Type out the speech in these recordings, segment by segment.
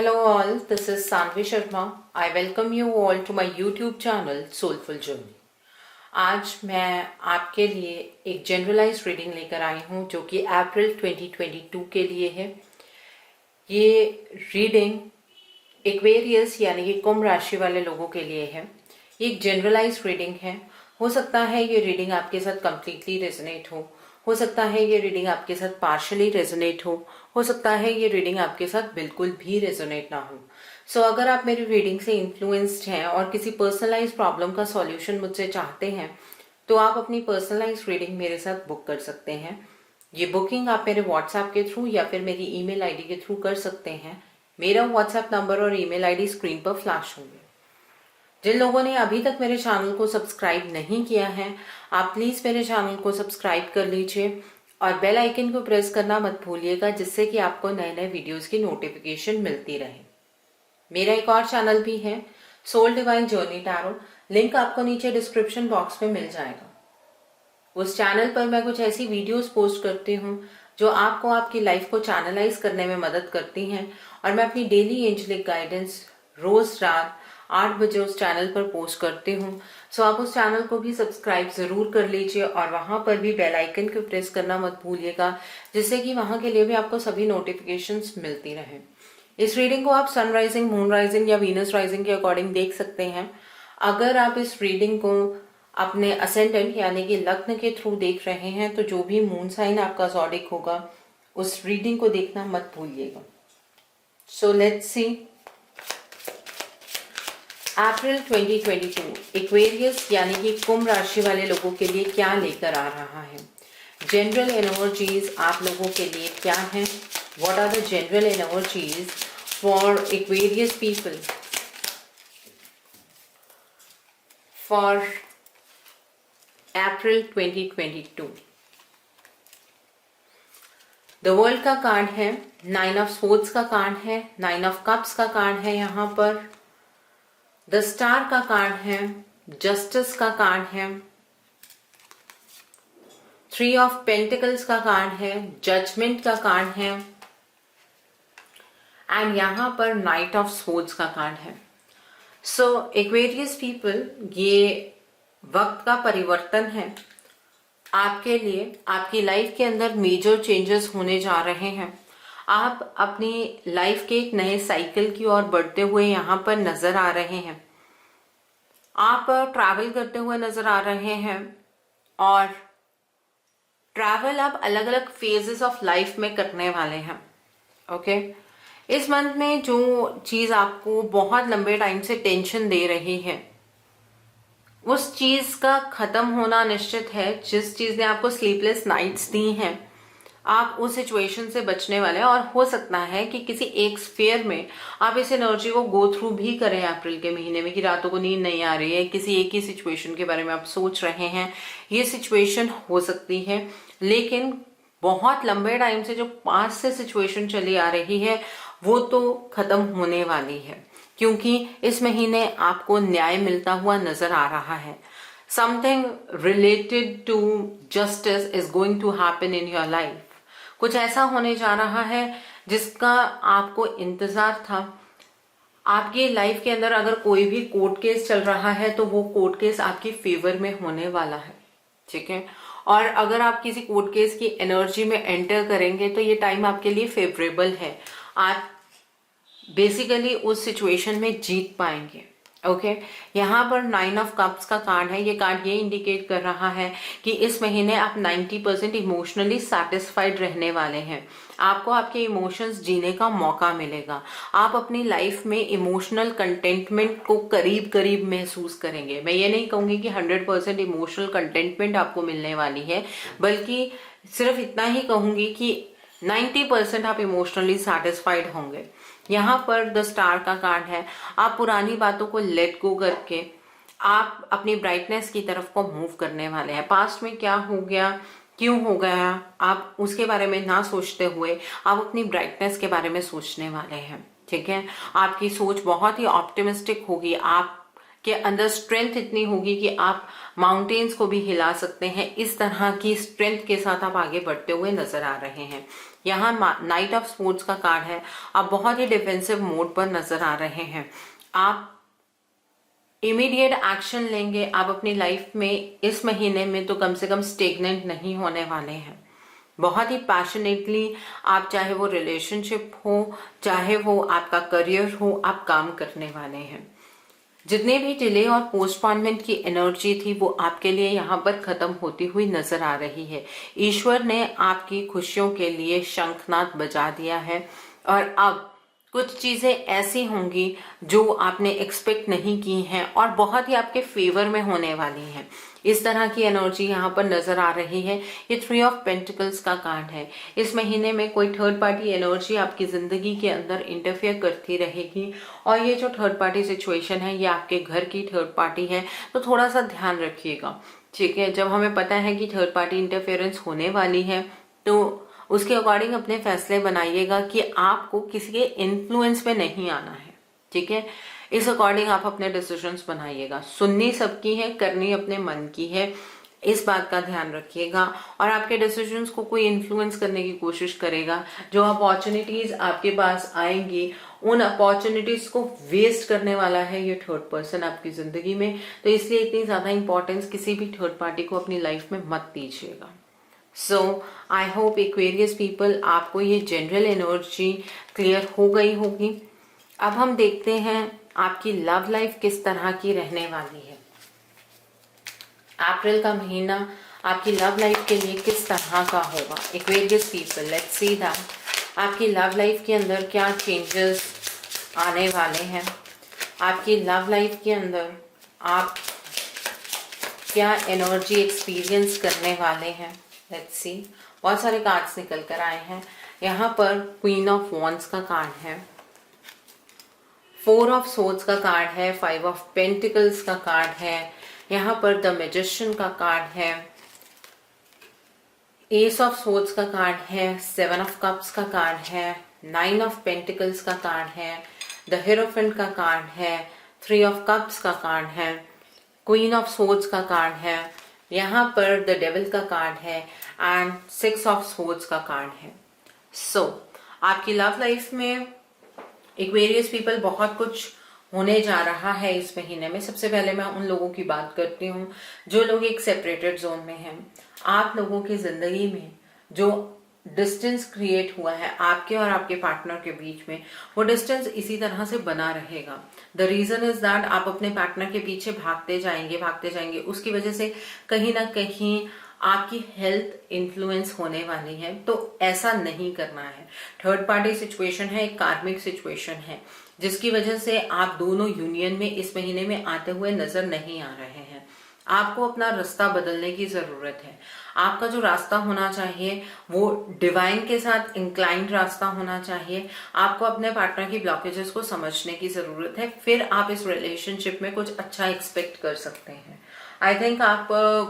Hello all, this is Sanvi Sharma. I welcome you all to my YouTube channel Soulful Journey. आज मैं आपके लिए एक generalise reading लेकर आई हूँ जो कि अप्रैल 2022 के लिए है। ये रीडिंग एक्वेरियस यानी कि कुंभ राशि वाले लोगों के लिए है। ये एक जनरलाइज रीडिंग है। हो सकता है ये रीडिंग आपके साथ कम्प्लीटली रेजोनेट हो सकता है ये रीडिंग आपके साथ पार्शली रेजोनेट हो सकता है ये रीडिंग आपके साथ बिल्कुल भी रेजोनेट ना हो। सो अगर आप मेरी रीडिंग से इन्फ्लुएंस्ड हैं और किसी पर्सनलाइज प्रॉब्लम का सॉल्यूशन मुझसे चाहते हैं तो आप अपनी पर्सनलाइज रीडिंग मेरे साथ बुक कर सकते हैं। ये बुकिंग आप मेरे व्हाट्सएप के थ्रू या फिर मेरी ईमेल आईडी के थ्रू कर सकते हैं। मेरा व्हाट्सएप नंबर और ईमेल आईडी स्क्रीन पर फ्लैश होंगे। जिन लोगों ने अभी तक मेरे चैनल को सब्सक्राइब नहीं किया है, आप प्लीज मेरे चैनल को सब्सक्राइब कर लीजिए और बेल आइकन को प्रेस करना मत भूलिएगा, जिससे कि आपको नए नए वीडियोस की नोटिफिकेशन मिलती रहे। मेरा एक और चैनल भी है, Soul Divine Journey Tarot, link आपको नीचे डिस्क्रिप्शन बॉक्स में मिल जाएगा। उस चैनल पर मैं कुछ ऐसी वीडियोस पोस्ट करती हूँ जो आपको आपकी लाइफ को चैनलाइज करने में मदद करती हैं और मैं अपनी डेली एंजलिक गाइडेंस रोज रात 8 बजे उस चैनल पर पोस्ट करती हूँ। सो आप उस चैनल को भी सब्सक्राइब जरूर कर लीजिए और वहां पर भी बेल आइकन को प्रेस करना मत भूलिएगा, जिससे कि वहां के लिए भी आपको सभी नोटिफिकेशंस मिलती रहें। इस रीडिंग को आप सन राइजिंग, मून राइजिंग या वीनस राइजिंग के अकॉर्डिंग देख सकते हैं। अगर आप इस रीडिंग को अपने असेंडेंट यानी कि लग्न के थ्रू देख रहे हैं तो जो भी मून साइन आपका ज़ोडिक होगा उस रीडिंग को देखना मत भूलिएगा। So let's see April 2022 Aquarius यानी कि कुंभ राशि वाले लोगों के लिए क्या लेकर आ रहा है। जनरल एनर्जीज आप लोगों के लिए क्या है? What are the general energies for Aquarius people for April 2022? The world का कार्ड है, 9 ऑफ सोर्ड्स का कार्ड है, 9 ऑफ कप्स का कार्ड है, यहाँ पर द स्टार का कार्ड है, जस्टिस का कार्ड है, 3 ऑफ पेंटिकल्स का कार्ड है, जजमेंट का कार्ड है एंड यहाँ पर नाइट ऑफ सोर्ड्स का कार्ड है। सो एक्वेरियस पीपल, ये वक्त का परिवर्तन है आपके लिए। आपकी लाइफ के अंदर मेजर चेंजेस होने जा रहे हैं। आप अपनी लाइफ के एक नए साइकिल की ओर बढ़ते हुए यहाँ पर नजर आ रहे हैं। आप ट्रैवल करते हुए नजर आ रहे हैं और ट्रैवल आप अलग अलग फेजेस ऑफ लाइफ में करने वाले हैं। ओके, इस मंथ में जो चीज आपको बहुत लंबे टाइम से टेंशन दे रही है उस चीज का खत्म होना निश्चित है। जिस चीज ने आपको स्लीपलेस नाइट्स दी हैं आप उस सिचुएशन से बचने वाले हैं और हो सकता है कि किसी एक स्फेयर में आप इस एनर्जी को गो थ्रू भी करें अप्रैल के महीने में, कि रातों को नींद नहीं आ रही है, किसी एक ही सिचुएशन के बारे में आप सोच रहे हैं। ये सिचुएशन हो सकती है, लेकिन बहुत लंबे टाइम से जो पास से सिचुएशन चली आ रही है वो तो खत्म होने वाली है, क्योंकि इस महीने आपको न्याय मिलता हुआ नजर आ रहा है। Something related to justice is going to happen in your life. कुछ ऐसा होने जा रहा है जिसका आपको इंतजार था। आपकी लाइफ के अंदर अगर कोई भी कोर्ट केस चल रहा है तो वो कोर्ट केस आपकी फेवर में होने वाला है, ठीक है। और अगर आप किसी कोर्ट केस की एनर्जी में एंटर करेंगे तो ये टाइम आपके लिए फेवरेबल है। आप बेसिकली उस सिचुएशन में जीत पाएंगे। ओके, यहाँ पर 9 ऑफ कप्स का कार्ड है। ये कार्ड ये इंडिकेट कर रहा है कि इस महीने आप 90% इमोशनली सेटिस्फाइड रहने वाले हैं। आपको आपके इमोशंस जीने का मौका मिलेगा। आप अपनी लाइफ में इमोशनल कंटेंटमेंट को करीब करीब महसूस करेंगे। मैं ये नहीं कहूंगी कि 100% इमोशनल कंटेंटमेंट आपको मिलने वाली है, बल्कि सिर्फ इतना ही कहूंगी कि 90% आप इमोशनली सेटिस्फाइड होंगे। यहाँ पर द स्टार का कार्ड है। आप पुरानी बातों को लेट गो करके आप अपनी ब्राइटनेस की तरफ को मूव करने वाले हैं। पास्ट में क्या हो गया, क्यों हो गया, आप उसके बारे में ना सोचते हुए आप अपनी ब्राइटनेस के बारे में सोचने वाले हैं, ठीक है। आपकी सोच बहुत ही ऑप्टिमिस्टिक होगी। आप के अंदर स्ट्रेंथ इतनी होगी कि आप माउंटेन्स को भी हिला सकते हैं। इस तरह की स्ट्रेंथ के साथ आप आगे बढ़ते हुए नजर आ रहे हैं। यहाँ नाइट ऑफ स्पोर्ट्स का कार्ड है, आप बहुत ही डिफेंसिव मोड पर नजर आ रहे हैं। आप इमीडिएट एक्शन लेंगे। आप अपनी लाइफ में इस महीने में तो कम से कम स्टेगनेंट नहीं होने वाले हैं। बहुत ही पैशनेटली आप, चाहे वो रिलेशनशिप हो, चाहे वो आपका करियर हो, आप काम करने वाले हैं। जितने भी डिले और पोस्टपोनमेंट की एनर्जी थी वो आपके लिए यहाँ पर खत्म होती हुई नजर आ रही है। ईश्वर ने आपकी खुशियों के लिए शंखनाद बजा दिया है और अब कुछ चीजें ऐसी होंगी जो आपने एक्सपेक्ट नहीं की हैं और बहुत ही आपके फेवर में होने वाली हैं। इस तरह की एनर्जी यहाँ पर नजर आ रही है। ये 3 ऑफ पेंटिकल्स का कार्ड है। इस महीने में कोई थर्ड पार्टी एनर्जी आपकी जिंदगी के अंदर इंटरफेयर करती रहेगी और ये जो थर्ड पार्टी सिचुएशन है ये आपके घर की थर्ड पार्टी है, तो थोड़ा सा ध्यान रखिएगा, ठीक है। जब हमें पता है कि थर्ड पार्टी इंटरफेरेंस होने वाली है तो उसके अकॉर्डिंग अपने फैसले बनाइएगा कि आपको किसी के इन्फ्लुएंस पे नहीं आना है, ठीक है। इस अकॉर्डिंग आप अपने डिसीजंस बनाइएगा। सुननी सबकी है, करनी अपने मन की है, इस बात का ध्यान रखिएगा। और आपके डिसीजंस को कोई इन्फ्लुएंस करने की कोशिश करेगा, जो अपॉर्चुनिटीज आपके पास आएंगी उन अपॉर्चुनिटीज को वेस्ट करने वाला है ये थर्ड पर्सन आपकी जिंदगी में। तो इसलिए इतनी ज्यादा इंपॉर्टेंस किसी भी थर्ड पार्टी को अपनी लाइफ में मत दीजिएगा। सो आई होप एक्वेरियस पीपल, आपको ये जनरल एनर्जी क्लियर हो गई होगी। अब हम देखते हैं आपकी लव लाइफ किस तरह की रहने वाली है। अप्रैल का महीना आपकी लव लाइफ के लिए किस तरह का होगा। Aquarius people, let's see that आपकी लव लाइफ के अंदर क्या चेंजेस आने वाले हैं। आपकी लव लाइफ के अंदर आप क्या एनर्जी एक्सपीरियंस करने वाले हैं। लेट्स सी, बहुत सारे कार्ड्स निकल कर आए हैं। यहाँ पर क्वीन ऑफ वॉन्ड्स का कार्ड है, 4 ऑफ सोर्ड्स का कार्ड है, 5 ऑफ पेंटिकल्स का कार्ड है, यहाँ पर द मैजिशियन का कार्ड है, एस ऑफ सोर्ड्स का कार्ड है, 7 ऑफ कप्स का कार्ड है, 9 ऑफ पेंटिकल्स का कार्ड है, द हिरोफेंट का कार्ड है, 3 ऑफ कप्स का कार्ड है, क्वीन ऑफ सोर्ड्स का कार्ड है, यहाँ पर द डेविल का कार्ड है एंड 6 ऑफ सोर्ड्स का कार्ड है। सो आपकी लव लाइफ में एक्वेरियस पीपल बहुत कुछ होने जा रहा है इस महीने में। सबसे पहले मैं उन लोगों की बात करती हूँ जो लोग एक सेपरेटेड जोन में हैं। आप लोगों की जिंदगी में जो डिस्टेंस क्रिएट हुआ है आपके और आपके पार्टनर के बीच में, वो डिस्टेंस इसी तरह से बना रहेगा। द रीजन इज दैट आप अपने पार्टनर के पीछे भागते जाएंगे। उसकी वजह से कहीं ना कहीं आपकी हेल्थ इन्फ्लुएंस होने वाली है, तो ऐसा नहीं करना है। थर्ड पार्टी सिचुएशन है, एक कार्मिक सिचुएशन है, जिसकी वजह से आप दोनों यूनियन में इस महीने में आते हुए नजर नहीं आ रहे हैं। आपको अपना रास्ता बदलने की जरूरत है। आपका जो रास्ता होना चाहिए वो डिवाइन के साथ इंक्लाइंड रास्ता होना चाहिए। आपको अपने पार्टनर की ब्लॉकेजेस को समझने की जरूरत है, फिर आप इस रिलेशनशिप में कुछ अच्छा एक्सपेक्ट कर सकते हैं। आई थिंक आप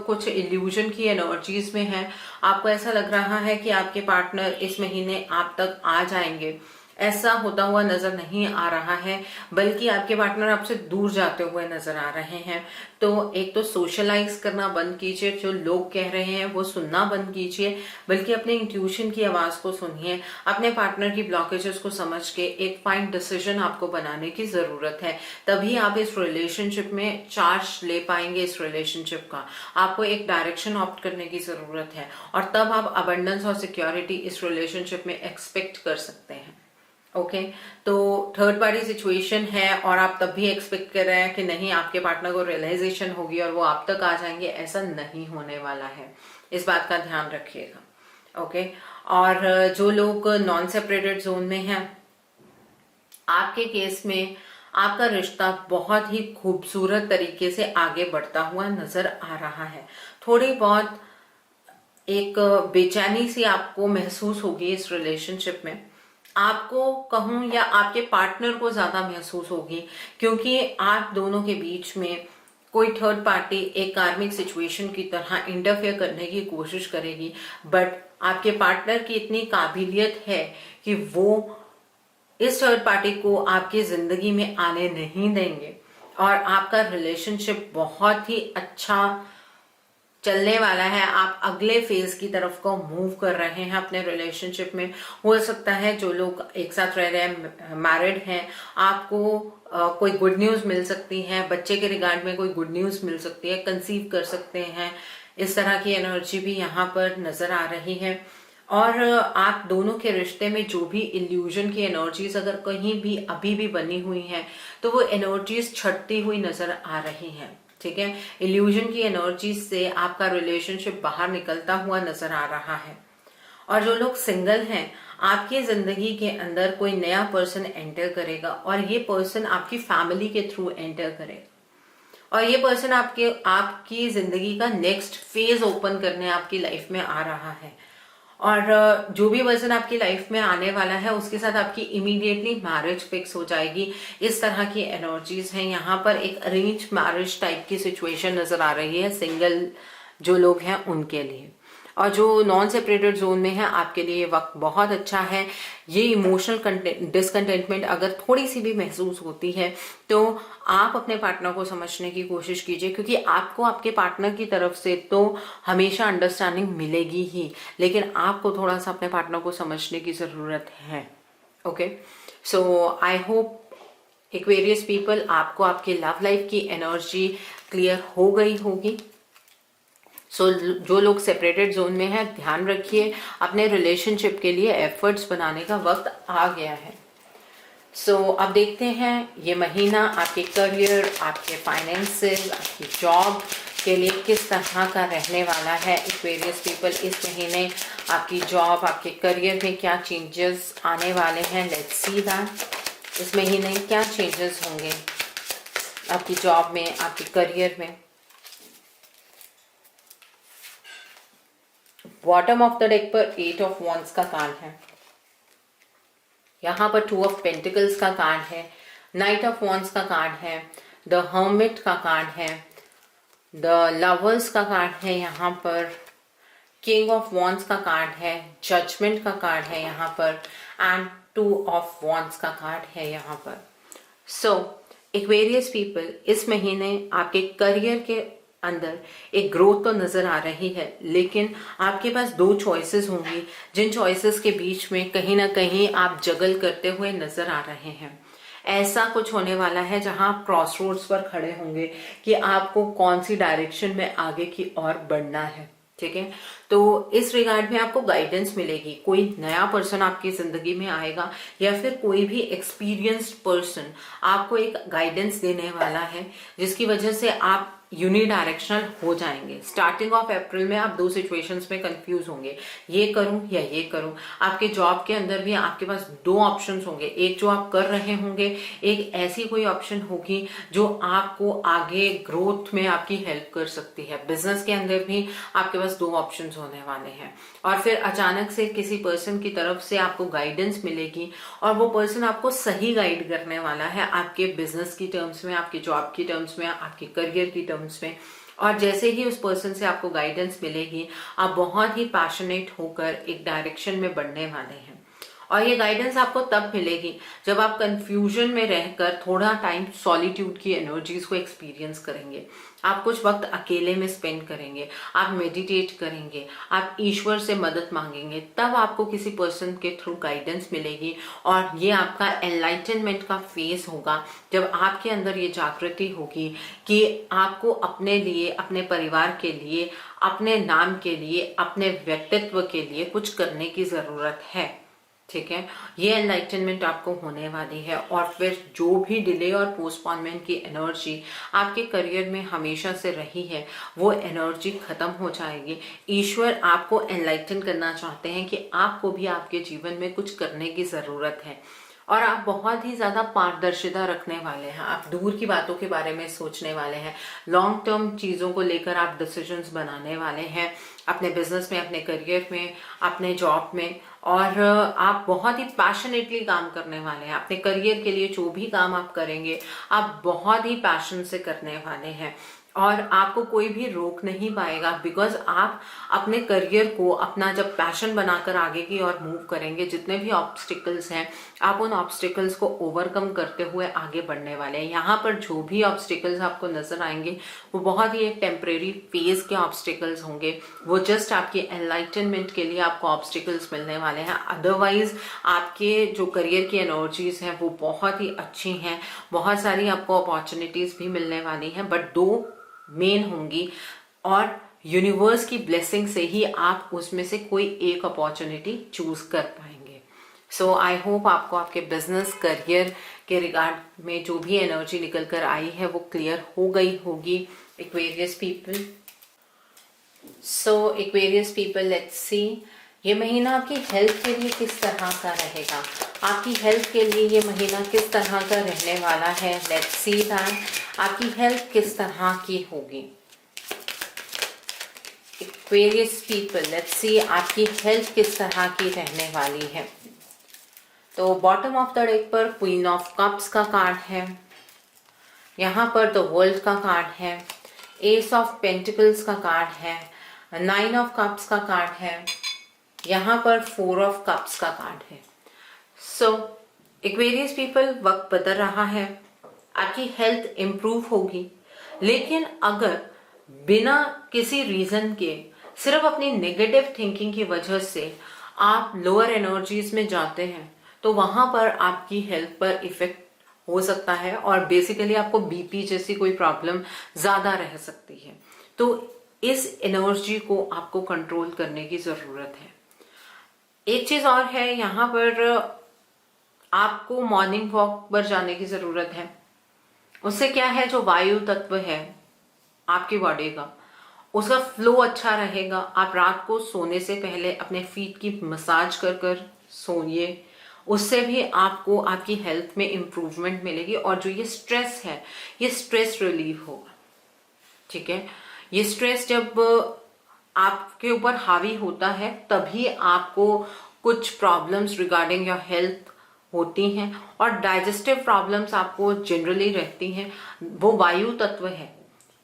कुछ इल्यूजन की एनर्जीज में हैं। आपको ऐसा लग रहा है कि आपके पार्टनर इस महीने आप तक आ जाएंगे, ऐसा होता हुआ नजर नहीं आ रहा है, बल्कि आपके पार्टनर आपसे दूर जाते हुए नजर आ रहे हैं। तो एक तो सोशलाइज करना बंद कीजिए, जो लोग कह रहे हैं वो सुनना बंद कीजिए, बल्कि अपने इंट्यूशन की आवाज को सुनिए। अपने पार्टनर की ब्लॉकेजेस को समझ के एक फाइन डिसीजन आपको बनाने की जरूरत है, तभी आप इस रिलेशनशिप में चार्ज ले पाएंगे। इस रिलेशनशिप का आपको एक डायरेक्शन ऑप्ट करने की जरूरत है और तब आप अबंडेंस और सिक्योरिटी इस रिलेशनशिप में एक्सपेक्ट कर सकते हैं। ओके तो थर्ड पार्टी सिचुएशन है और आप तब भी एक्सपेक्ट कर रहे हैं कि नहीं आपके पार्टनर को रियलाइजेशन होगी और वो आप तक आ जाएंगे, ऐसा नहीं होने वाला है। इस बात का ध्यान रखिएगा। ओके और जो लोग नॉन सेपरेटेड जोन में हैं, आपके केस में आपका रिश्ता बहुत ही खूबसूरत तरीके से आगे बढ़ता हुआ नजर आ रहा है। थोड़ी बहुत एक बेचैनी सी आपको महसूस होगी इस रिलेशनशिप में, आपको कहूं या आपके पार्टनर को ज्यादा महसूस होगी, क्योंकि आप दोनों के बीच में कोई थर्ड पार्टी एक कार्मिक सिचुएशन की तरह इंटरफेयर करने की कोशिश करेगी, बट आपके पार्टनर की इतनी काबिलियत है कि वो इस थर्ड पार्टी को आपकी जिंदगी में आने नहीं देंगे। और आपका रिलेशनशिप बहुत ही अच्छा चलने वाला है। आप अगले फेज की तरफ को मूव कर रहे हैं अपने रिलेशनशिप में। हो सकता है जो लोग एक साथ रह रहे हैं, मैरिड हैं, आपको कोई गुड न्यूज मिल सकती है, बच्चे के रिगार्ड में कोई गुड न्यूज मिल सकती है, कंसीव कर सकते हैं, इस तरह की एनर्जी भी यहाँ पर नजर आ रही है। और आप दोनों के रिश्ते में जो भी इल्यूजन की एनर्जीज अगर कहीं भी अभी भी बनी हुई हैं, तो वो एनर्जीज छटती हुई नजर आ रही हैं। ठीक है, इल्यूजन की एनर्जी से आपका रिलेशनशिप बाहर निकलता हुआ नजर आ रहा है। और जो लोग सिंगल हैं, आपकी जिंदगी के अंदर कोई नया पर्सन एंटर करेगा और ये पर्सन आपकी फैमिली के थ्रू एंटर करेगा और ये पर्सन आपकी जिंदगी का नेक्स्ट फेज ओपन करने आपकी लाइफ में आ रहा है। और जो भी पर्सन आपकी लाइफ में आने वाला है उसके साथ आपकी इमीडिएटली मैरिज फिक्स हो जाएगी। इस तरह की एनर्जीज हैं। यहाँ पर एक अरेंज मैरिज टाइप की सिचुएशन नजर आ रही है सिंगल जो लोग हैं उनके लिए। और जो नॉन सेपरेटेड जोन में है, आपके लिए ये वक्त बहुत अच्छा है। ये इमोशनल डिसकंटेंटमेंट अगर थोड़ी सी भी महसूस होती है तो आप अपने पार्टनर को समझने की कोशिश कीजिए, क्योंकि आपको आपके पार्टनर की तरफ से तो हमेशा अंडरस्टैंडिंग मिलेगी ही, लेकिन आपको थोड़ा सा अपने पार्टनर को समझने की जरूरत है। Okay, so I hope Aquarius people, आपको आपके लव लाइफ की एनर्जी क्लियर हो गई होगी। जो लोग सेपरेटेड जोन में हैं, ध्यान रखिए, अपने रिलेशनशिप के लिए एफर्ट्स बनाने का वक्त आ गया है। अब देखते हैं ये महीना आपके करियर, आपके फाइनेंसेस, आपकी जॉब के लिए किस तरह का रहने वाला है। एक्वेरियस पीपल, इस महीने आपकी जॉब, आपके करियर में क्या चेंजेस आने वाले हैं। लेट्स सी दैट इस महीने क्या चेंजेस होंगे आपकी जॉब में, आपके करियर में। बॉटम ऑफ द डेक पर 8 ऑफ वॉन्ड्स का कार्ड है, यहाँ पर 2 ऑफ पेंटिकल्स का कार्ड है, नाइट ऑफ वॉन्ड्स का कार्ड है, द हर्मिट का कार्ड है, द लवर्स का कार्ड है, यहाँ पर किंग ऑफ वॉन्ड्स का कार्ड है, जजमेंट का कार्ड है यहाँ पर, एंड 2 ऑफ वॉन्ड्स का कार्ड है यहाँ पर। एक्वेरियस पीपल, इस महीने आपके करियर के अंदर एक ग्रोथ तो नजर आ रही है, लेकिन आपके पास 2 चॉइसेस होंगी, जिन चॉइसेस के बीच में कहीं ना कहीं आप जगल करते हुए नजर आ रहे हैं। ऐसा कुछ होने वाला है जहां आप क्रॉस रोड्स पर खड़े होंगे कि आपको कौन सी डायरेक्शन में आगे की ओर बढ़ना है। ठीक है, तो इस रिगार्ड में आपको गाइडेंस मिलेगी। कोई नया पर्सन आपकी जिंदगी में आएगा या फिर कोई भी एक्सपीरियंस्ड पर्सन आपको एक गाइडेंस देने वाला है, जिसकी वजह से आप यूनिडायरेक्शनल हो जाएंगे। स्टार्टिंग ऑफ अप्रैल में आप 2 सिचुएशंस में कंफ्यूज होंगे, ये करूं या ये करूं। आपके जॉब के अंदर भी आपके पास 2 ऑप्शंस होंगे, एक जो आप कर रहे होंगे, एक ऐसी कोई ऑप्शन होगी जो आपको आगे ग्रोथ में आपकी हेल्प कर सकती है। बिजनेस के अंदर भी आपके पास 2 ऑप्शंस होने वाले हैं। और फिर अचानक से किसी पर्सन की तरफ से आपको गाइडेंस मिलेगी और वो पर्सन आपको सही गाइड करने वाला है, आपके बिजनेस की टर्म्स में, आपके जॉब की टर्म्स में, आपके करियर की टर्म्स में। और जैसे ही उस पर्सन से आपको गाइडेंस मिलेगी, आप बहुत ही पैशनेट होकर एक डायरेक्शन में बढ़ने वाले हैं। और ये गाइडेंस आपको तब मिलेगी जब आप कंफ्यूजन में रहकर थोड़ा टाइम सॉलिट्यूड की एनर्जीज को एक्सपीरियंस करेंगे। आप कुछ वक्त अकेले में स्पेंड करेंगे, आप मेडिटेट करेंगे, आप ईश्वर से मदद मांगेंगे, तब आपको किसी पर्सन के थ्रू गाइडेंस मिलेगी। और ये आपका एनलाइटनमेंट का फेज होगा, जब आपके अंदर ये जागृति होगी कि आपको अपने लिए, अपने परिवार के लिए, अपने नाम के लिए, अपने व्यक्तित्व के लिए कुछ करने की जरूरत है। ठीक है, ये एनलाइटनमेंट आपको होने वाली है। और फिर जो भी डिले और पोस्टपोनमेंट की एनर्जी आपके करियर में हमेशा से रही है, वो एनर्जी खत्म हो जाएगी। ईश्वर आपको एनलाइटन करना चाहते हैं कि आपको भी आपके जीवन में कुछ करने की जरूरत है। और आप बहुत ही ज्यादा पारदर्शिता रखने वाले हैं, आप दूर की बातों के बारे में सोचने वाले हैं, लॉन्ग टर्म चीजों को लेकर आप डिसीजंस बनाने वाले हैं, अपने बिजनेस में, अपने करियर में, अपने जॉब में। और आप बहुत ही पैशनेटली काम करने वाले हैं। अपने करियर के लिए जो भी काम आप करेंगे, आप बहुत ही पैशन से करने वाले हैं। और आपको कोई भी रोक नहीं पाएगा, बिकॉज आप अपने करियर को अपना जब पैशन बनाकर आगे की ओर मूव करेंगे, जितने भी ऑब्स्टिकल्स हैं आप उन ऑब्स्टिकल्स को ओवरकम करते हुए आगे बढ़ने वाले हैं। यहाँ पर जो भी ऑब्स्टिकल्स आपको नजर आएंगे वो बहुत ही एक टेम्परेरी फेज के ऑब्स्टिकल्स होंगे, वो जस्ट आपकी एनलाइटनमेंट के लिए आपको ऑब्स्टिकल्स मिलने वाले हैं। अदरवाइज आपके जो करियर की एनर्जीज हैं वो बहुत ही अच्छी हैं, बहुत सारी आपको अपॉर्चुनिटीज भी मिलने वाली हैं, बट दो मेन होंगी और यूनिवर्स की ब्लेसिंग से ही आप उसमें से कोई एक अपॉर्चुनिटी चूज कर पाएंगे। सो आई होप आपको आपके बिजनेस करियर के रिगार्ड में जो भी एनर्जी निकल कर आई है वो क्लियर हो गई होगी Aquarius people. So Aquarius people, let's see ये महीना आपकी हेल्थ के लिए किस तरह का रहेगा। आपकी हेल्थ के लिए ये महीना किस तरह का रहने वाला है। लेट्स सी दैट आपकी हेल्थ किस तरह की होगी। एक्वेरियस पीपल, लेट्स सी आपकी हेल्थ किस तरह की रहने वाली है। तो बॉटम ऑफ द डेक पर क्वीन ऑफ कप्स का कार्ड है, यहाँ पर द वर्ल्ड का कार्ड है, एस ऑफ पेंटिकल्स का कार्ड है, 9 ऑफ कप्स का कार्ड है, यहाँ पर 4 ऑफ कप्स का कार्ड है। सो एक्वेरियस पीपल, वक्त बदल रहा है, आपकी हेल्थ इंप्रूव होगी, लेकिन अगर बिना किसी रीजन के सिर्फ अपनी नेगेटिव थिंकिंग की वजह से आप लोअर एनर्जीज में जाते हैं तो वहां पर आपकी हेल्थ पर इफेक्ट हो सकता है और बेसिकली आपको बीपी जैसी कोई प्रॉब्लम ज्यादा रह सकती है। तो इस एनर्जी को आपको कंट्रोल करने की जरूरत है। एक चीज और है, यहाँ पर आपको मॉर्निंग वॉक पर जाने की जरूरत है। उससे क्या है, जो वायु तत्व है आपकी बॉडी का उसका फ्लो अच्छा रहेगा। आप रात को सोने से पहले अपने फीट की मसाज कर कर सोइए, उससे भी आपको आपकी हेल्थ में इंप्रूवमेंट मिलेगी और जो ये स्ट्रेस है ये स्ट्रेस रिलीव होगा। ठीक है, ये स्ट्रेस जब आपके ऊपर हावी होता है तभी आपको कुछ प्रॉब्लम्स रिगार्डिंग योर हेल्थ होती हैं और डाइजेस्टिव प्रॉब्लम्स आपको जनरली रहती हैं। वो वायु तत्व है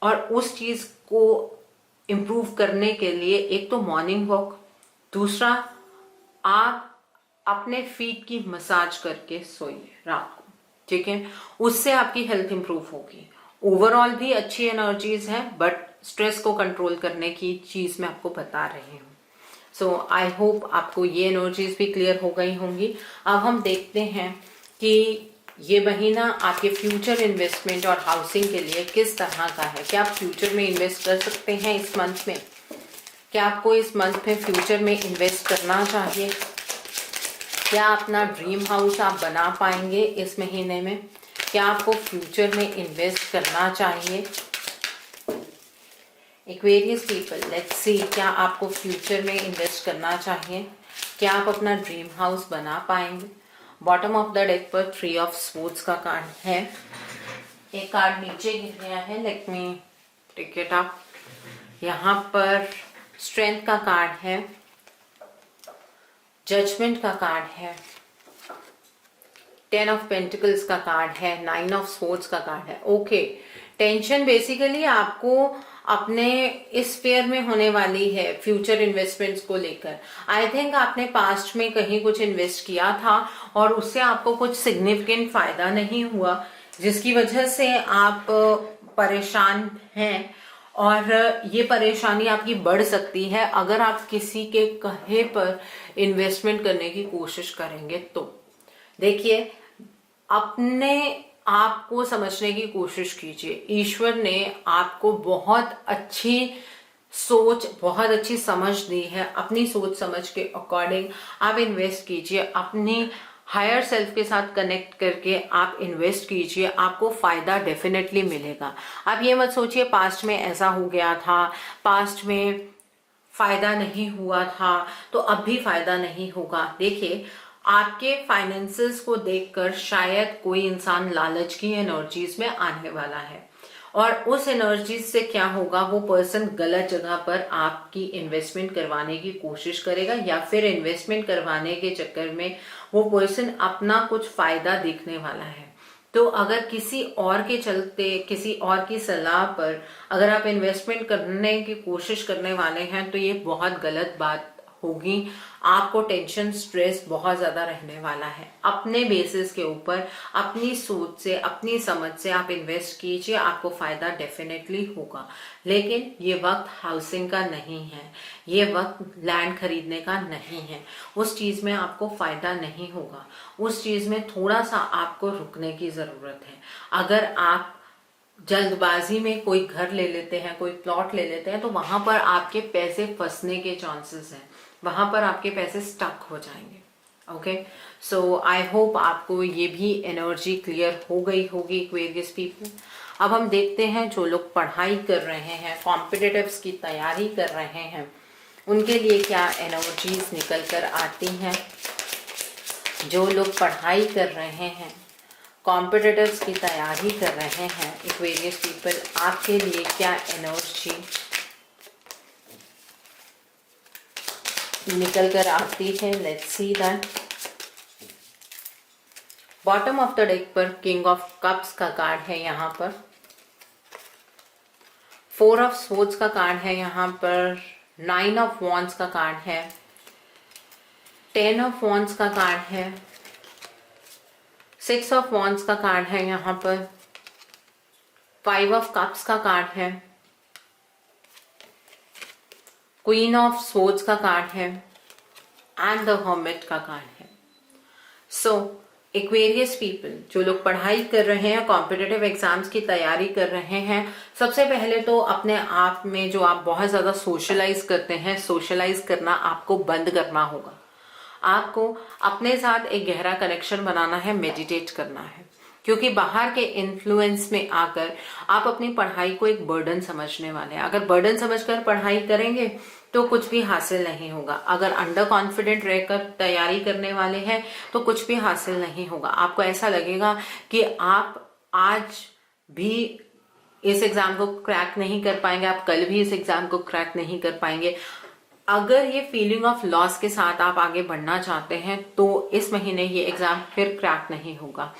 और उस चीज को इम्प्रूव करने के लिए एक तो मॉर्निंग वॉक, दूसरा आप अपने फीट की मसाज करके सोइए रात को। ठीक है, उससे आपकी हेल्थ इंप्रूव होगी। ओवरऑल भी अच्छी एनर्जीज हैं, बट स्ट्रेस को कंट्रोल करने की चीज मैं आपको बता रही हूँ। सो आई होप आपको ये एनर्जीज भी क्लियर हो गई होंगी। अब हम देखते हैं कि ये महीना आपके फ्यूचर इन्वेस्टमेंट और हाउसिंग के लिए किस तरह का है। क्या आप फ्यूचर में इन्वेस्ट कर सकते हैं इस मंथ में? क्या आपको इस मंथ में फ्यूचर में इन्वेस्ट करना चाहिए? क्या अपना ड्रीम हाउस आप बना पाएंगे इस महीने में? क्या आपको फ्यूचर में इन्वेस्ट करना चाहिए? एक्वेरियस पीपल, लेट्स सी क्या आपको फ्यूचर में इन्वेस्ट करना चाहिए? क्या आप अपना ड्रीम हाउस बना पाएंगे? बॉटम ऑफ द डेक पर 3 ऑफ स्वॉर्ड्स का कार्ड है। एक कार्ड नीचे गिर गया है, let me take it up. यहाँ पर स्ट्रेंथ का कार्ड है, जजमेंट का कार्ड है, 10 ऑफ पेंटिकल्स का कार्ड है, 9 ऑफ स्वॉर्ड्स का कार्ड है। ओके, टेंशन बेसिकली आपको अपने इस फेयर में होने वाली है फ्यूचर इन्वेस्टमेंट्स को लेकर। आई थिंक आपने पास्ट में कहीं कुछ इन्वेस्ट किया था और उससे आपको कुछ सिग्निफिकेंट फायदा नहीं हुआ, जिसकी वजह से आप परेशान हैं और ये परेशानी आपकी बढ़ सकती है अगर आप किसी के कहे पर इन्वेस्टमेंट करने की कोशिश करेंगे। तो देखिए, अपने आपको समझने की कोशिश कीजिए। ईश्वर ने आपको बहुत अच्छी सोच, बहुत अच्छी समझ दी है। अपनी सोच समझ के अकॉर्डिंग आप इन्वेस्ट कीजिए, अपनी हायर सेल्फ के साथ कनेक्ट करके आप इन्वेस्ट कीजिए, आपको फायदा डेफिनेटली मिलेगा। आप ये मत सोचिए पास्ट में ऐसा हो गया था, पास्ट में फायदा नहीं हुआ था तो अब भी फायदा नहीं होगा। देखिए, आपके फाइनेंसेस को देखकर शायद कोई इंसान लालच की एनर्जीज में आने वाला है और उस एनर्जीज से क्या होगा, वो पर्सन गलत जगह पर आपकी इन्वेस्टमेंट करवाने की कोशिश करेगा या फिर इन्वेस्टमेंट करवाने के चक्कर में वो पर्सन अपना कुछ फायदा देखने वाला है। तो अगर किसी और के चलते, किसी और की सलाह पर अगर आप इन्वेस्टमेंट करने की कोशिश करने वाले हैं तो ये बहुत गलत बात होगी। आपको टेंशन, स्ट्रेस बहुत ज्यादा रहने वाला है। अपने बेसिस के ऊपर, अपनी सोच से, अपनी समझ से आप इन्वेस्ट कीजिए, आपको फायदा डेफिनेटली होगा। लेकिन ये वक्त हाउसिंग का नहीं है, ये वक्त लैंड खरीदने का नहीं है। उस चीज में आपको फायदा नहीं होगा, उस चीज में थोड़ा सा आपको रुकने की जरूरत है। अगर आप जल्दबाजी में कोई घर ले लेते हैं, कोई प्लॉट ले लेते हैं, तो वहां पर आपके पैसे फंसने के चांसेस हैं, वहां पर आपके पैसे स्टक हो जाएंगे। ओके, सो आई होप आपको ये भी एनर्जी क्लियर हो गई होगी एक्वेरियस पीपल। अब हम देखते हैं जो लोग पढ़ाई कर रहे हैं, कॉम्पिटिटिव्स की तैयारी कर रहे हैं, उनके लिए क्या एनर्जीज निकल कर आती हैं। जो लोग पढ़ाई कर रहे हैं, कॉम्पिटिटिव्स की तैयारी कर रहे हैं, एक्वेरियस पीपल, आपके लिए क्या एनर्जी निकल कर आती है। Let's see that. Bottom of the deck पर किंग ऑफ कप्स का कार्ड है, यहाँ पर 4 ऑफ स्वॉर्ड्स का कार्ड है, यहाँ पर 9 ऑफ वॉन्ड्स का कार्ड है, 10 ऑफ वॉन्ड्स का कार्ड है, 6 ऑफ वॉन्ड्स का कार्ड है, यहाँ पर 5 ऑफ कप्स का कार्ड है, क्वीन ऑफ स्वॉर्ड्स का कार्ड है एंड द हर्मिट का कार्ड है। सो एक्वेरियस पीपल, जो लोग पढ़ाई कर रहे हैं, कॉम्पिटिटिव एग्जाम्स की तैयारी कर रहे हैं, सबसे पहले तो अपने आप में जो आप बहुत ज्यादा सोशलाइज करते हैं, सोशलाइज करना आपको बंद करना होगा। आपको अपने साथ एक गहरा कनेक्शन बनाना है, मेडिटेट करना है, क्योंकि बाहर के इन्फ्लुएंस में आकर आप अपनी पढ़ाई को एक बर्डन समझने वाले हैं। अगर बर्डन समझकर पढ़ाई करेंगे तो कुछ भी हासिल नहीं होगा। अगर अंडर कॉन्फिडेंट रहकर तैयारी करने वाले हैं तो कुछ भी हासिल नहीं होगा। आपको ऐसा लगेगा कि आप आज भी इस एग्जाम को क्रैक नहीं कर पाएंगे, आप कल भी इस एग्जाम को क्रैक नहीं कर पाएंगे। अगर ये फीलिंग ऑफ लॉस के साथ आप आगे बढ़ना चाहते हैं तो इस महीने ये एग्जाम फिर क्रैक नहीं होगा,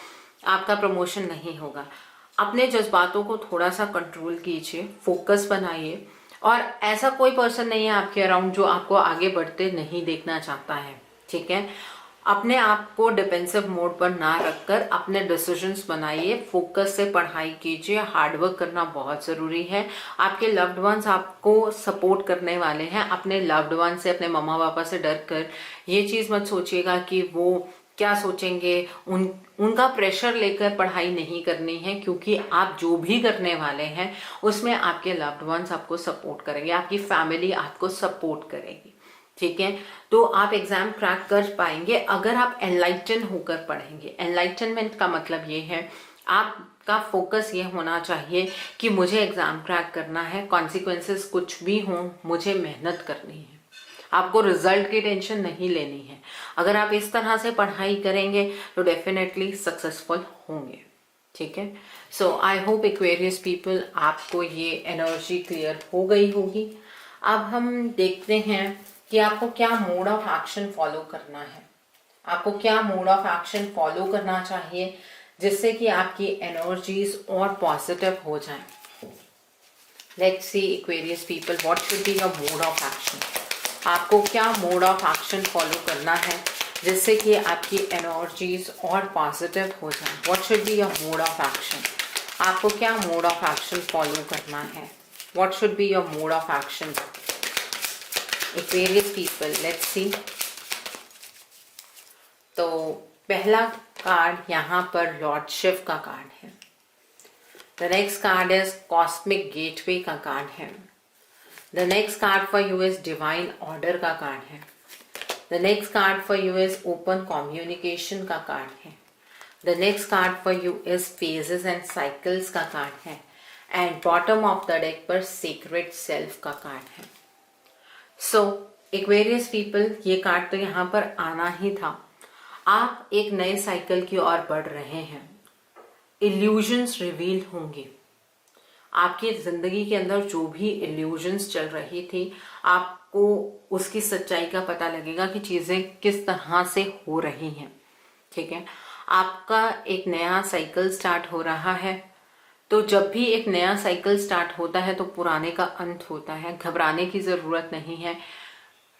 आपका प्रमोशन नहीं होगा। अपने जज्बातों को थोड़ा सा कंट्रोल कीजिए, फोकस बनाइए, और ऐसा कोई पर्सन नहीं है आपके अराउंड जो आपको आगे बढ़ते नहीं देखना चाहता है। ठीक है, अपने आप को डिफेंसिव मोड पर ना रखकर अपने डिसीजंस बनाइए, फोकस से पढ़ाई कीजिए, हार्डवर्क करना बहुत जरूरी है। आपके लव्ड वंस आपको सपोर्ट करने वाले हैं। अपने लव्ड वन से, अपने मम्मा पापा से डर कर ये चीज मत सोचिएगा कि वो क्या सोचेंगे, उनका प्रेशर लेकर पढ़ाई नहीं करनी है, क्योंकि आप जो भी करने वाले हैं उसमें आपके लव्ड वंस आपको सपोर्ट करेंगे, आपकी फैमिली आपको सपोर्ट करेगी। ठीक है, तो आप एग्जाम क्रैक कर पाएंगे अगर आप एनलाइटन होकर पढ़ेंगे। एनलाइटनमेंट का मतलब ये है, आपका फोकस ये होना चाहिए कि मुझे एग्जाम क्रैक करना है, कॉन्सिक्वेंसेस कुछ भी हो, मुझे मेहनत करनी है। आपको रिजल्ट की टेंशन नहीं लेनी है। अगर आप इस तरह से पढ़ाई करेंगे तो डेफिनेटली सक्सेसफुल होंगे। ठीक है, सो आई होप एक्वेरियस पीपल, आपको ये एनर्जी क्लियर हो गई होगी। अब हम देखते हैं कि आपको क्या मोड ऑफ एक्शन फॉलो करना है, आपको क्या मोड ऑफ एक्शन फॉलो करना चाहिए जिससे कि आपकी एनर्जीज और पॉजिटिव हो जाएं। Let's see Aquarius people, what should be your mode of action. आपको क्या मोड ऑफ एक्शन फॉलो करना है जिससे कि आपकी एनर्जीज और पॉजिटिव हो जाए। What should be your mode of action. आपको क्या मोड ऑफ एक्शन फॉलो करना है। What should be your mode of action Aquarius people. Let's see. तो पहला कार्ड यहाँ पर लॉर्ड शिव का कार्ड है। The next card is cosmic gateway का कार्ड है। The next card for you is divine order का कार्ड है। The next card for you is open communication का कार्ड है। The next card for you is phases and cycles का card है। And bottom of the deck पर sacred self का card है। So Aquarius people, ये card तो यहाँ पर आना ही था। आप एक नए साइकिल की ओर बढ़ रहे हैं। इल्यूजन्स रिवील होंगे। आपकी जिंदगी के अंदर जो भी इल्यूजन्स चल रही थी, आपको उसकी सच्चाई का पता लगेगा कि चीजें किस तरह से हो रही हैं। ठीक है, आपका एक नया साइकिल स्टार्ट हो रहा है। तो जब भी एक नया साइकिल स्टार्ट होता है तो पुराने का अंत होता है, घबराने की जरूरत नहीं है।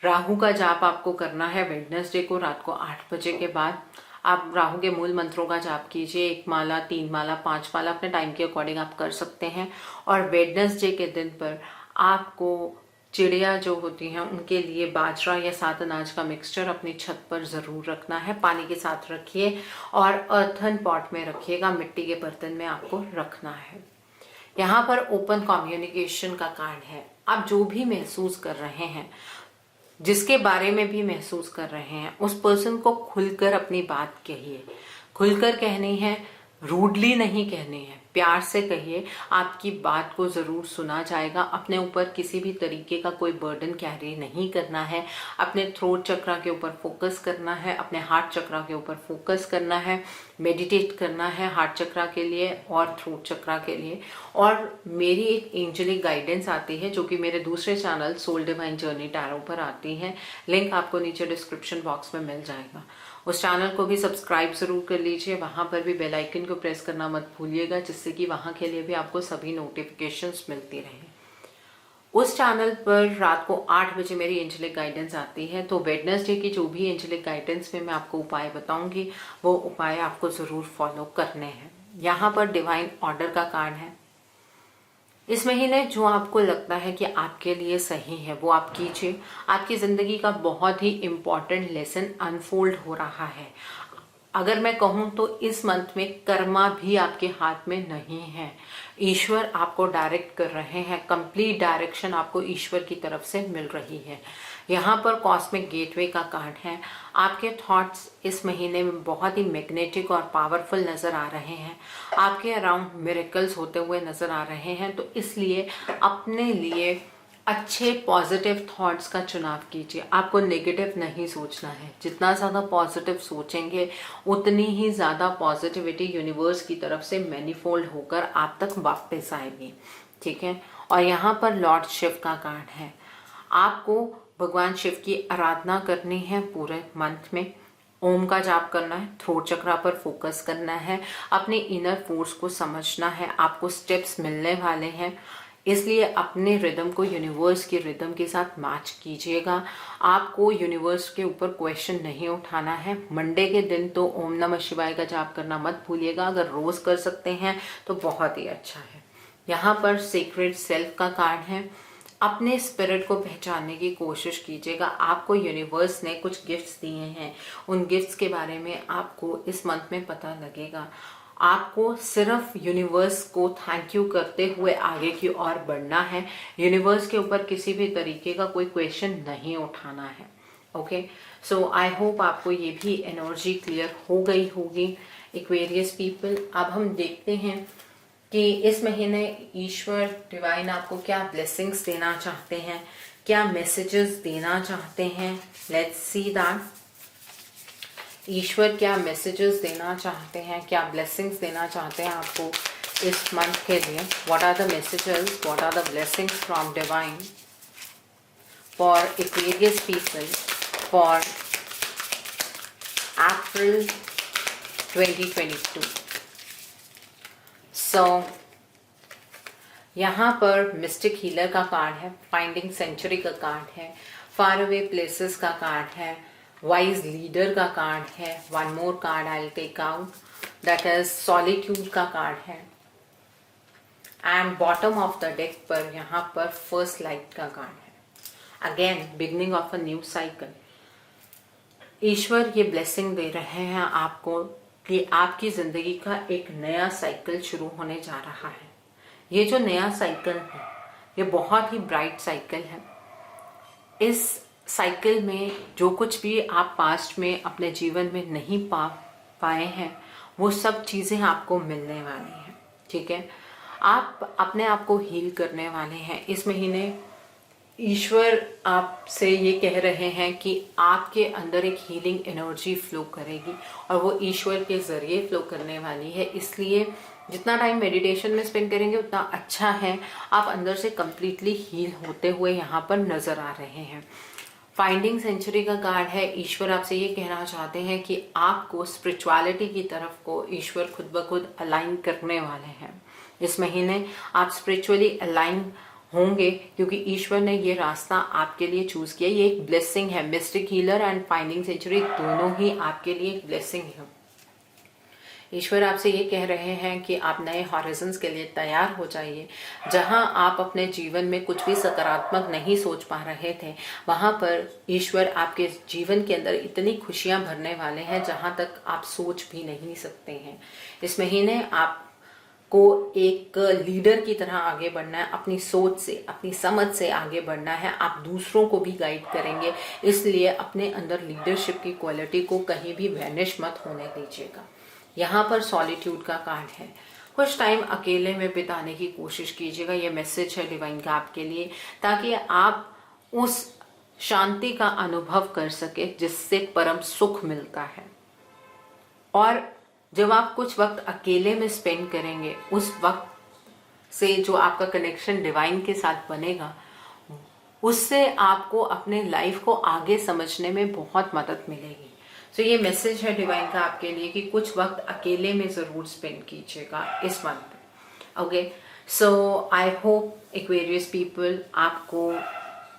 राहु का जाप आपको करना है वेडनेसडे को रात को 8 बजे के बाद। आप राहु के मूल मंत्रों का जाप कीजिए, 1 माला, 3 माला, 5 माला, अपने टाइम के अकॉर्डिंग आप कर सकते हैं। और वेडनेसडे के दिन पर आपको चिड़िया जो होती हैं उनके लिए बाजरा या सात अनाज का मिक्सचर अपनी छत पर जरूर रखना है, पानी के साथ रखिए और अर्थन पॉट में रखिएगा, मिट्टी के बर्तन में आपको रखना है। यहाँ पर ओपन कम्युनिकेशन का कार्ड है। आप जो भी महसूस कर रहे हैं, जिसके बारे में भी महसूस कर रहे हैं, उस पर्सन को खुलकर अपनी बात कहिए। खुलकर कहनी है, रूडली नहीं कहनी है, प्यार से कहिए। आपकी बात को जरूर सुना जाएगा। अपने ऊपर किसी भी तरीके का कोई बर्डन कैरी नहीं करना है। अपने थ्रोट चक्रा के ऊपर फोकस करना है, अपने हार्ट चक्रा के ऊपर फोकस करना है, मेडिटेट करना है हार्ट चक्रा के लिए और थ्रोट चक्रा के लिए। और मेरी एक एंजलिक गाइडेंस आती है जो कि मेरे दूसरे channel Soul Divine Journey Tarot पर आती है, लिंक आपको नीचे डिस्क्रिप्शन बॉक्स में मिल जाएगा। उस चैनल को भी सब्सक्राइब जरूर कर लीजिए। वहां पर भी बेल आइकन को प्रेस करना मत भूलिएगा, जिससे कि वहां के लिए भी आपको सभी नोटिफिकेशंस मिलती रहे। उस चैनल पर रात को 8 बजे मेरी एंजलिक गाइडेंस आती है। तो वेडनेसडे की जो भी एंजलिक गाइडेंस में मैं आपको उपाय बताऊंगी, वो उपाय आपको जरूर फॉलो करने हैं। यहाँ पर डिवाइन ऑर्डर का कार्ड है। इस महीने जो आपको लगता है कि आपके लिए सही है वो आप कीजिए। आपकी जिंदगी का बहुत ही इम्पोर्टेंट लेसन अनफोल्ड हो रहा है। अगर मैं कहूं तो इस मंथ में कर्मा भी आपके हाथ में नहीं है। ईश्वर आपको डायरेक्ट कर रहे हैं, कंप्लीट डायरेक्शन आपको ईश्वर की तरफ से मिल रही है। यहाँ पर कॉस्मिक गेटवे का कार्ड है। आपके थॉट्स इस महीने में बहुत ही मैग्नेटिक और पावरफुल नजर आ रहे हैं। आपके अराउंड मिरेकल्स होते हुए नजर आ रहे हैं। तो इसलिए अपने लिए अच्छे पॉजिटिव थॉट्स का चुनाव कीजिए। आपको नेगेटिव नहीं सोचना है। जितना ज़्यादा पॉजिटिव सोचेंगे उतनी ही ज़्यादा पॉजिटिविटी यूनिवर्स की तरफ से मैनिफोल्ड होकर आप तक वापस आएगी। ठीक है। और यहाँ पर लॉर्ड शिव का कार्ड है। आपको भगवान शिव की आराधना करनी है पूरे मंथ में। ओम का जाप करना है, थ्रोट चक्रा पर फोकस करना है, अपने इनर फोर्स को समझना है। आपको स्टेप्स मिलने वाले हैं, इसलिए अपने रिदम को यूनिवर्स की रिदम के साथ मैच कीजिएगा। आपको यूनिवर्स के ऊपर क्वेश्चन नहीं उठाना है। मंडे के दिन तो ओम नमः शिवाय का जाप करना मत भूलिएगा। अगर रोज कर सकते हैं तो बहुत ही अच्छा है। यहाँ पर सीक्रेट सेल्फ का कार्ड है। अपने स्पिरिट को पहचानने की कोशिश कीजिएगा। आपको यूनिवर्स ने कुछ गिफ्ट्स दिए हैं, उन गिफ्ट्स के बारे में आपको इस मंथ में पता लगेगा। आपको सिर्फ यूनिवर्स को थैंक यू करते हुए आगे की ओर बढ़ना है। यूनिवर्स के ऊपर किसी भी तरीके का कोई क्वेश्चन नहीं उठाना है। ओके, सो आई होप आपको ये भी एनर्जी क्लियर हो गई होगी एक्वेरियस पीपल। अब हम देखते हैं कि इस महीने ईश्वर डिवाइन आपको क्या ब्लेसिंग्स देना चाहते हैं, क्या मैसेजेस देना चाहते हैं। Let's see that. ईश्वर क्या मैसेजेस देना चाहते हैं, क्या ब्लेसिंग्स देना चाहते हैं आपको इस मंथ के लिए। What are the messages, what are the blessings from divine for Aquarius people for April 2022। यहाँ पर मिस्टिक हीलर का कार्ड है, फाइंडिंग सेंचुरी का कार्ड है, फार अवे प्लेसेस का कार्ड है, वाइज लीडर का कार्ड है। One more card I will take out, that is solitude का कार्ड है। And bottom of the deck पर यहाँ पर फर्स्ट लाइट का कार्ड है। Again beginning of a new cycle. ईश्वर ये ब्लेसिंग दे रहे हैं आपको कि आपकी जिंदगी का एक नया साइकिल शुरू होने जा रहा है। ये जो नया साइकिल है ये बहुत ही ब्राइट साइकिल है। इस साइकिल में जो कुछ भी आप पास्ट में अपने जीवन में नहीं पाए हैं वो सब चीजें आपको मिलने वाली हैं। ठीक है, आप अपने आप को हील करने वाले हैं। इस महीने ईश्वर आपसे ये कह रहे हैं कि आपके अंदर एक हीलिंग एनर्जी फ्लो करेगी और वो ईश्वर के जरिए फ्लो करने वाली है। इसलिए जितना टाइम मेडिटेशन में स्पेंड करेंगे उतना अच्छा है। आप अंदर से कंप्लीटली हील होते हुए यहाँ पर नजर आ रहे हैं। फाइंडिंग सेंचुरी का कार्ड है। ईश्वर आपसे ये कहना चाहते हैं कि आपको स्पिरिचुअलिटी की तरफ को ईश्वर खुद ब खुद अलाइन करने वाले हैं। इस महीने आप स्पिरिचुअली अलाइन होंगे क्योंकि ईश्वर ने ये रास्ता आपके लिए चूज किया। ये एक ब्लेसिंग है। Mystic healer and finding sanctuary दोनों ही आपके लिए एक ब्लेसिंग है। ईश्वर आपसे ये कह रहे हैं कि आप नए हॉरिजन्स के लिए तैयार हो जाइए। जहां आप अपने जीवन में कुछ भी सकारात्मक नहीं सोच पा रहे थे, वहां पर ईश्वर आपके जीवन के अंदर इतनी खुशियां भरने वाले हैं जहां तक आप सोच भी नहीं सकते हैं। इस महीने आप को एक लीडर की तरह आगे बढ़ना है। अपनी सोच से, अपनी समझ से आगे बढ़ना है। आप दूसरों को भी गाइड करेंगे, इसलिए अपने अंदर लीडरशिप की क्वालिटी को कहीं भी वैनिश मत होने दीजिएगा। यहाँ पर सॉलिट्यूड का कार्ड है। कुछ टाइम अकेले में बिताने की कोशिश कीजिएगा। ये मैसेज है डिवाइन का आपके लिए, ताकि आप उस शांति का अनुभव कर सके जिससे परम सुख मिलता है। और जब आप कुछ वक्त अकेले में स्पेंड करेंगे, उस वक्त से जो आपका कनेक्शन डिवाइन के साथ बनेगा, उससे आपको अपने लाइफ को आगे समझने में बहुत मदद मिलेगी। तो ये मैसेज है डिवाइन का आपके लिए कि कुछ वक्त अकेले में जरूर स्पेंड कीजिएगा इस month. Okay, so I hope Aquarius people आपको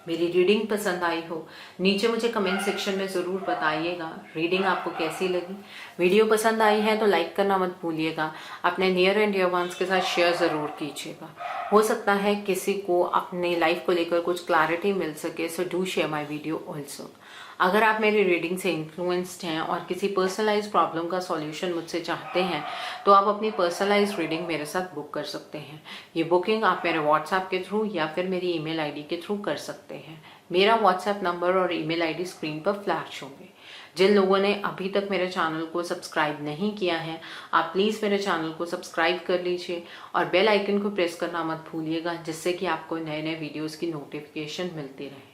मेरी रीडिंग पसंद आई हो। नीचे मुझे कमेंट सेक्शन में ज़रूर बताइएगा रीडिंग आपको कैसी लगी। वीडियो पसंद आई है तो लाइक करना मत भूलिएगा। अपने नियर एंड डियर वंस के साथ शेयर ज़रूर कीजिएगा। हो सकता है किसी को अपने लाइफ को लेकर कुछ क्लैरिटी मिल सके, so do share my video also. अगर आप मेरी रीडिंग से इन्फ्लुएंस्ड हैं और किसी पर्सनलाइज प्रॉब्लम का सॉल्यूशन मुझसे चाहते हैं, तो आप अपनी पर्सनलाइज रीडिंग मेरे साथ बुक कर सकते हैं। ये बुकिंग आप मेरे व्हाट्सएप के थ्रू या फिर मेरी ईमेल आईडी के थ्रू कर सकते हैं। मेरा व्हाट्सएप नंबर और ईमेल आईडी स्क्रीन पर फ्लैश होंगे। जिन लोगों ने अभी तक मेरे चैनल को सब्सक्राइब नहीं किया है, आप प्लीज़ मेरे चैनल को सब्सक्राइब कर लीजिए और बेल आइकन को प्रेस करना मत भूलिएगा, जिससे कि आपको नए नए वीडियोज़ की नोटिफिकेशन मिलती रहे।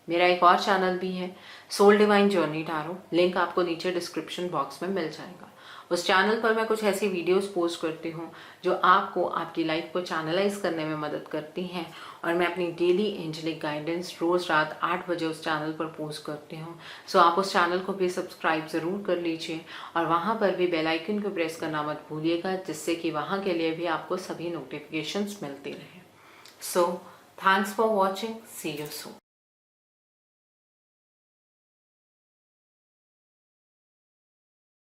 मेरा एक और चैनल भी है, Soul Divine Journey Tarot, link आपको नीचे डिस्क्रिप्शन बॉक्स में मिल जाएगा। उस चैनल पर मैं कुछ ऐसी वीडियोस पोस्ट करती हूँ जो आपको आपकी लाइफ को चैनलाइज करने में मदद करती हैं, और मैं अपनी डेली एंजेलिक गाइडेंस रोज़ रात 8 बजे उस चैनल पर पोस्ट करती हूँ। सो आप उस चैनल को भी सब्सक्राइब ज़रूर कर लीजिए और वहाँ पर भी बेल आइकन को प्रेस करना मत भूलिएगा, जिससे कि वहाँ के लिए भी आपको सभी नोटिफिकेशंस मिलती रहे। So thanks for watching, see you soon.